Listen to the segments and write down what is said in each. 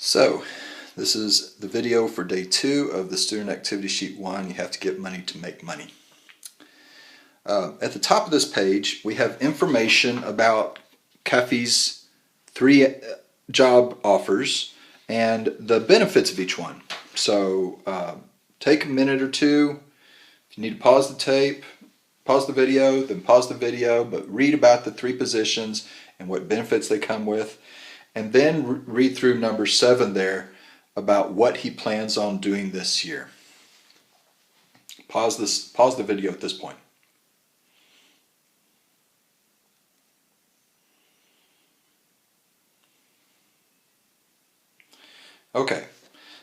So, this is the video for day 2 of the Student Activity Sheet 1, You Have to Get Money to Make Money. At the top of this page, we have information about CAFE's 3 job offers and the benefits of each one. So, take a minute or two. If you need to pause the tape, pause the video, then pause the video, but read about the 3 positions and what benefits they come with. And then read through number 7 there about what he plans on doing this year. Pause the video at this point. Okay,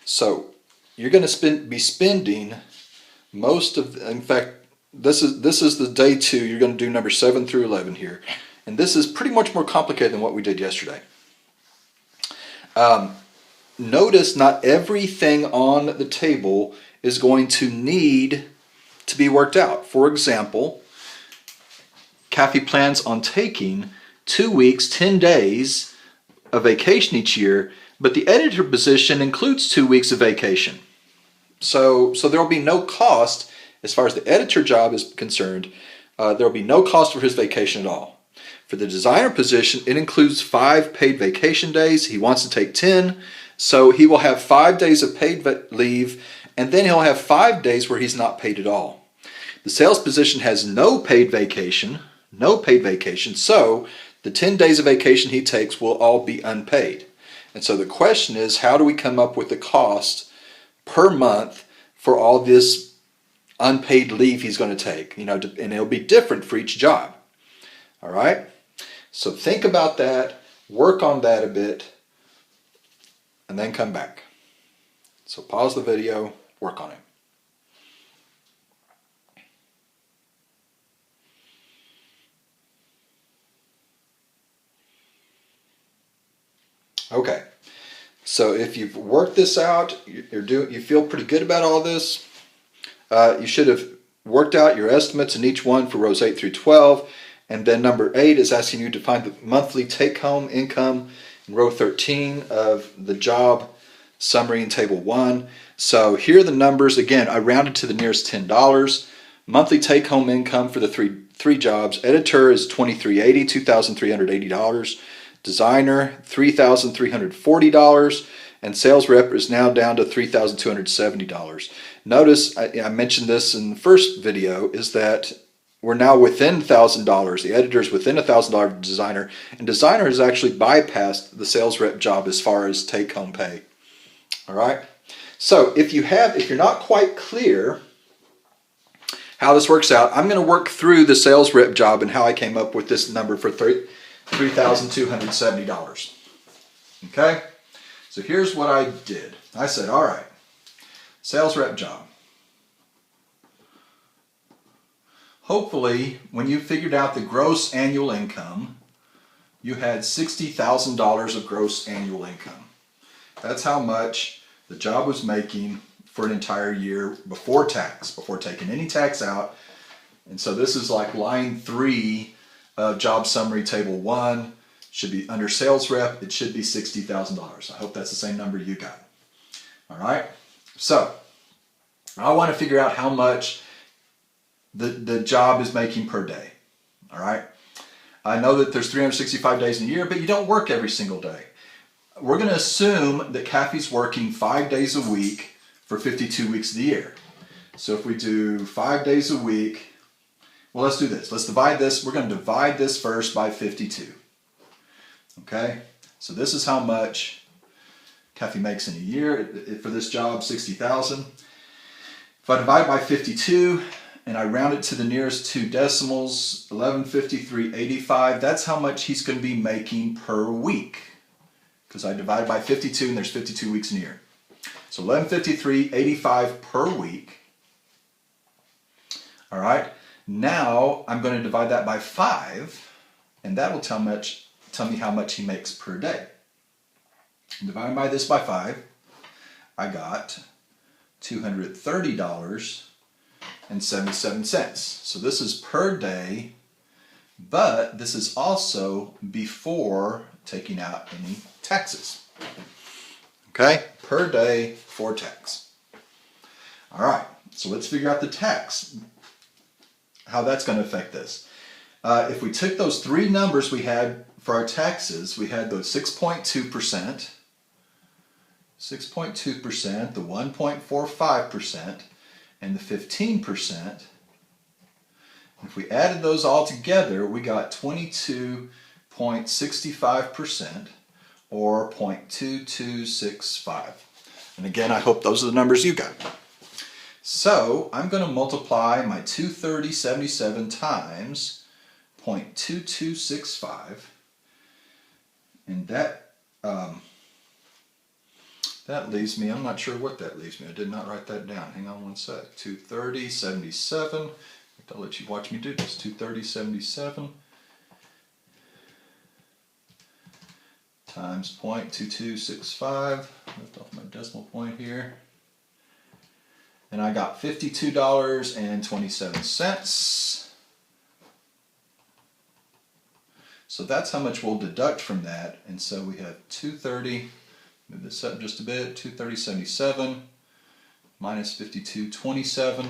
so you're going to be spending most of, in fact, this is the day 2. You're going to do number 7 through 11 here, and this is pretty much more complicated than what we did yesterday. Notice not everything on the table is going to need to be worked out. For example, CAFE plans on taking 2 weeks, 10 days of vacation each year, but the editor position includes 2 weeks of vacation. So there will be no cost as far as the editor job is concerned. There will be no cost for his vacation at all. For the designer position, it includes 5 paid vacation days. He wants to take 10, so he will have 5 days of paid leave, and then he'll have 5 days where he's not paid at all. The sales position has no paid vacation, so the 10 days of vacation he takes will all be unpaid. And so the question is, how do we come up with the cost per month for all this unpaid leave he's going to take? And it'll be different for each job. All right? So think about that, work on that a bit, and then come back. So pause the video, work on it. Okay, so if you've worked this out, you feel pretty good about all this, you should have worked out your estimates in each one for rows 8 through 12. And then number 8 is asking you to find the monthly take-home income in row 13 of the job summary in table 1. So here are the numbers. Again, I rounded to the nearest $10. Monthly take-home income for the three jobs. Editor is $2,380, $2,380. Designer, $3,340. And sales rep is now down to $3,270. Notice, I mentioned this in the first video, is that we're now within $1,000. The editor is within $1,000 designer, and designer has actually bypassed the sales rep job as far as take-home pay. All right. So if you're not quite clear how this works out, I'm going to work through the sales rep job and how I came up with this number for $3,270. Okay. So here's what I did. I said, all right, sales rep job. Hopefully, when you figured out the gross annual income, you had $60,000 of gross annual income. That's how much the job was making for an entire year before tax, before taking any tax out. And so this is like line 3 of job summary table 1. Should be under sales rep, it should be $60,000. I hope that's the same number you got. All right, so I want to figure out how much the job is making per day. All right. I know that there's 365 days in a year, but you don't work every single day. We're going to assume that CAFE's working 5 days a week for 52 weeks of the year. So if we do 5 days a week, well, let's do this. Let's divide this. We're going to divide this first by 52. Okay. So this is how much CAFE makes in a year for this job, $60,000. If I divide by 52, and I round it to the nearest 2 decimals, 1153.85, that's how much he's going to be making per week. Because I divide by 52 and there's 52 weeks in a year. So 1153.85 per week. All right. Now I'm going to divide that by 5, and that will tell me how much he makes per day. Dividing by this by 5, I got $230.77. So this is per day, but this is also before taking out any taxes. Okay, per day for tax. All right, so let's figure out the tax, how that's going to affect this. If we took those three numbers we had for our taxes, we had those 6.2%, 6.2%, the 1.45%, and the 15%. If we added those all together, we got 22.65%, or 0.2265. And again, I hope those are the numbers you got. So I'm going to multiply my 230.77 times 0.2265, and that leaves me, I'm not sure what that leaves me. I did not write that down. Hang on one sec. 230.77. I'll let you watch me do this. 230.77 times 0.2265. Lift off my decimal point here. And I got $52.27. So that's how much we'll deduct from that. And so we have 230, move this up just a bit, 230.77 minus 52.27.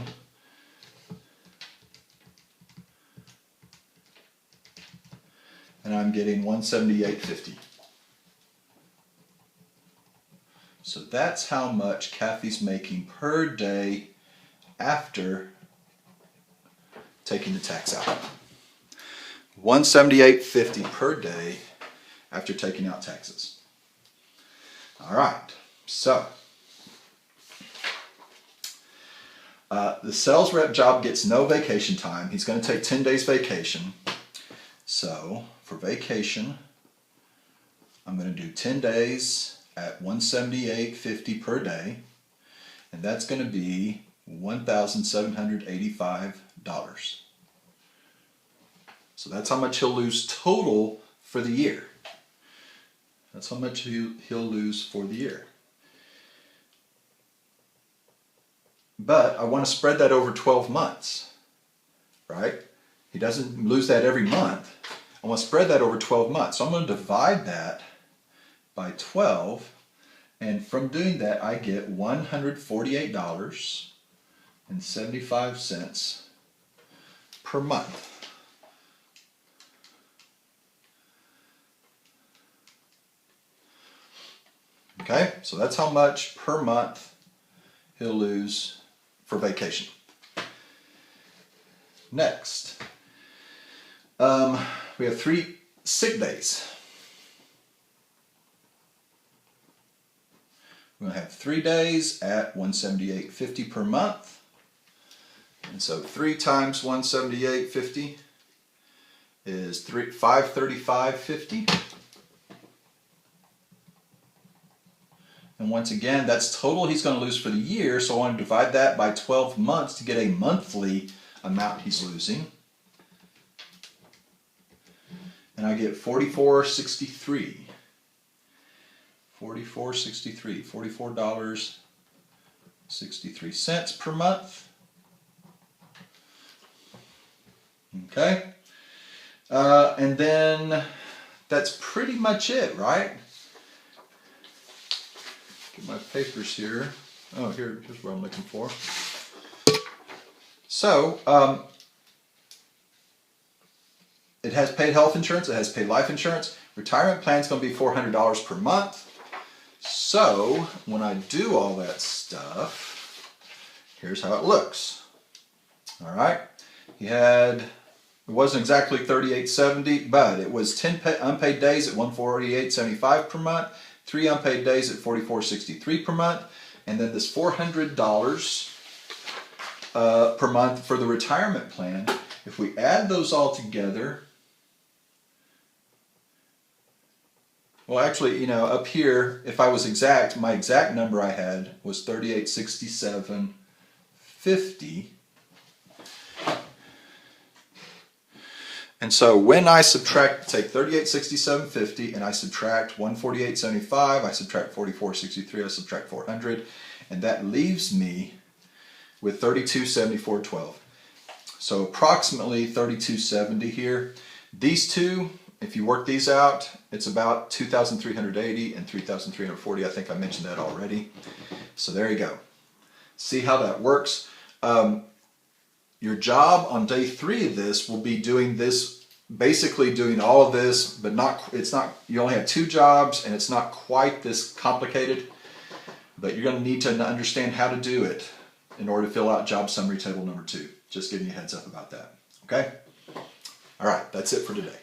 And I'm getting 178.50. So that's how much Kathy's making per day after taking the tax out. 178.50 per day after taking out taxes. All right, so the sales rep job gets no vacation time. He's going to take 10 days vacation. So for vacation, I'm going to do 10 days at $178.50 per day, and that's going to be $1,785. So that's how much he'll lose total for the year. That's how much he'll lose for the year. But I want to spread that over 12 months, right? He doesn't lose that every month. I want to spread that over 12 months. So I'm going to divide that by 12, and from doing that I get $148.75 per month. Okay, so that's how much per month he'll lose for vacation. Next, we have 3 sick days. We're going to have 3 days at $178.50 per month. And so 3 times $178.50 is $535.50. And once again, that's total he's going to lose for the year, so I want to divide that by 12 months to get a monthly amount he's losing. And I get $44.63. $44.63 per month. Okay. And then that's pretty much it, right? Get my papers here. Oh, here's what I'm looking for. So, it has paid health insurance, it has paid life insurance. Retirement plan is going to be $400 per month. So, when I do all that stuff, here's how it looks. All right. He had, it wasn't exactly $38.70, but it was 10 unpaid days at $148.75 per month, 3 unpaid days at $44.63 per month, and then this $400 per month for the retirement plan. If we add those all together, well, actually, you know, up here, if I was exact, my exact number I had was $38.67.50. And so when I subtract, take $38.67.50 and I subtract $148.75, I subtract $44.63, I subtract $400, and that leaves me with $32.74.12. So approximately $32.70 here. These two, if you work these out, it's about 2,380 and 3,340. I think I mentioned that already. So there you go. See how that works. Your job on day 3 of this will be doing this, basically doing all of this, but you only have 2 jobs and it's not quite this complicated, but you're going to need to understand how to do it in order to fill out job summary table number 2. Just giving you a heads up about that. Okay? All right, that's it for today.